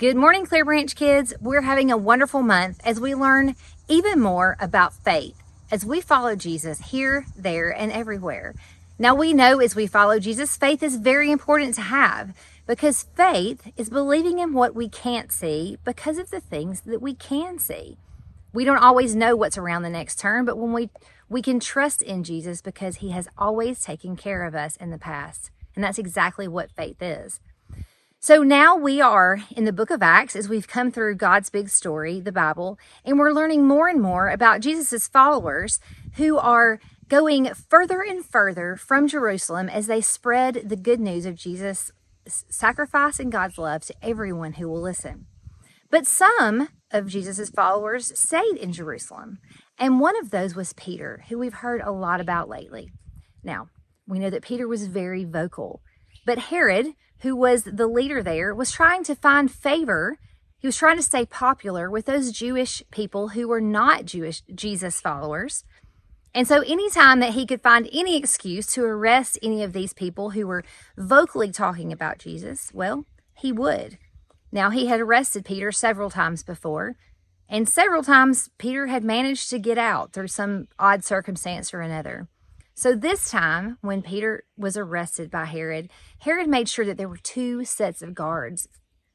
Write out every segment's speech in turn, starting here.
Good morning, Clearbranch kids. We're having a wonderful month as we learn even more about faith as we follow Jesus here, there, and everywhere. Now we know as we follow Jesus, faith is very important to have because faith is believing in what we can't see because of the things that we can see. We don't always know what's around the next turn, but when we can trust in Jesus because he has always taken care of us in the past. And that's exactly what faith is. So now we are in the book of Acts as we've come through God's big story, the Bible, and we're learning more and more about Jesus's followers who are going further and further from Jerusalem as they spread the good news of Jesus' sacrifice and God's love to everyone who will listen. But some of Jesus's followers stayed in Jerusalem, and one of those was Peter, who we've heard a lot about lately. Now, we know that Peter was very vocal, but Herod, who was the leader there, was trying to find favor. He was trying to stay popular with those Jewish people who were not Jewish Jesus followers. And so anytime that he could find any excuse to arrest any of these people who were vocally talking about Jesus, well, he would. Now, he had arrested Peter several times before, and several times Peter had managed to get out through some odd circumstance or another. So this time, when Peter was arrested by Herod, Herod made sure that there were 2 sets of guards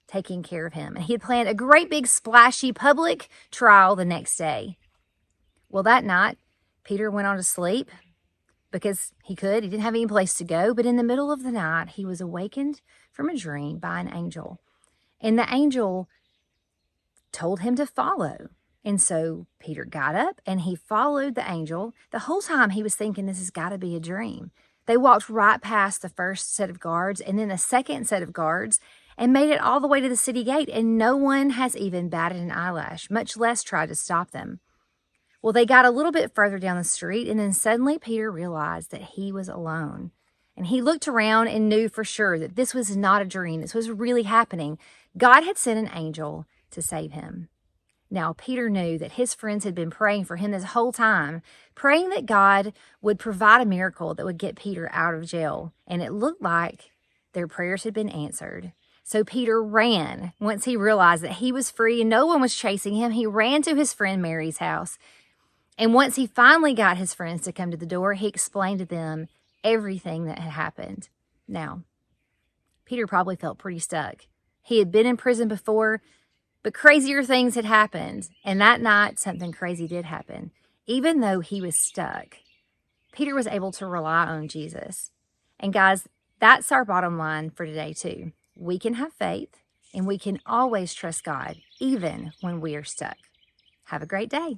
taking care of him. And he had planned a great big splashy public trial the next day. Well, that night, Peter went on to sleep because he could. He didn't have any place to go. But in the middle of the night, he was awakened from a dream by an angel. And the angel told him to follow. And so Peter got up and he followed the angel. The whole time he was thinking, this has got to be a dream. They walked right past the first set of guards and then the second set of guards and made it all the way to the city gate. And no one has even batted an eyelash, much less tried to stop them. Well, they got a little bit further down the street and then suddenly Peter realized that he was alone. And he looked around and knew for sure that this was not a dream. This was really happening. God had sent an angel to save him. Now, Peter knew that his friends had been praying for him this whole time, praying that God would provide a miracle that would get Peter out of jail. And it looked like their prayers had been answered. So Peter ran. Once he realized that he was free and no one was chasing him, he ran to his friend Mary's house. And once he finally got his friends to come to the door, he explained to them everything that had happened. Now, Peter probably felt pretty stuck. He had been in prison before, but crazier things had happened, and that night something crazy did happen. Even though he was stuck, Peter was able to rely on Jesus. And guys, that's our bottom line for today too. We can have faith, and we can always trust God, even when we are stuck. Have a great day.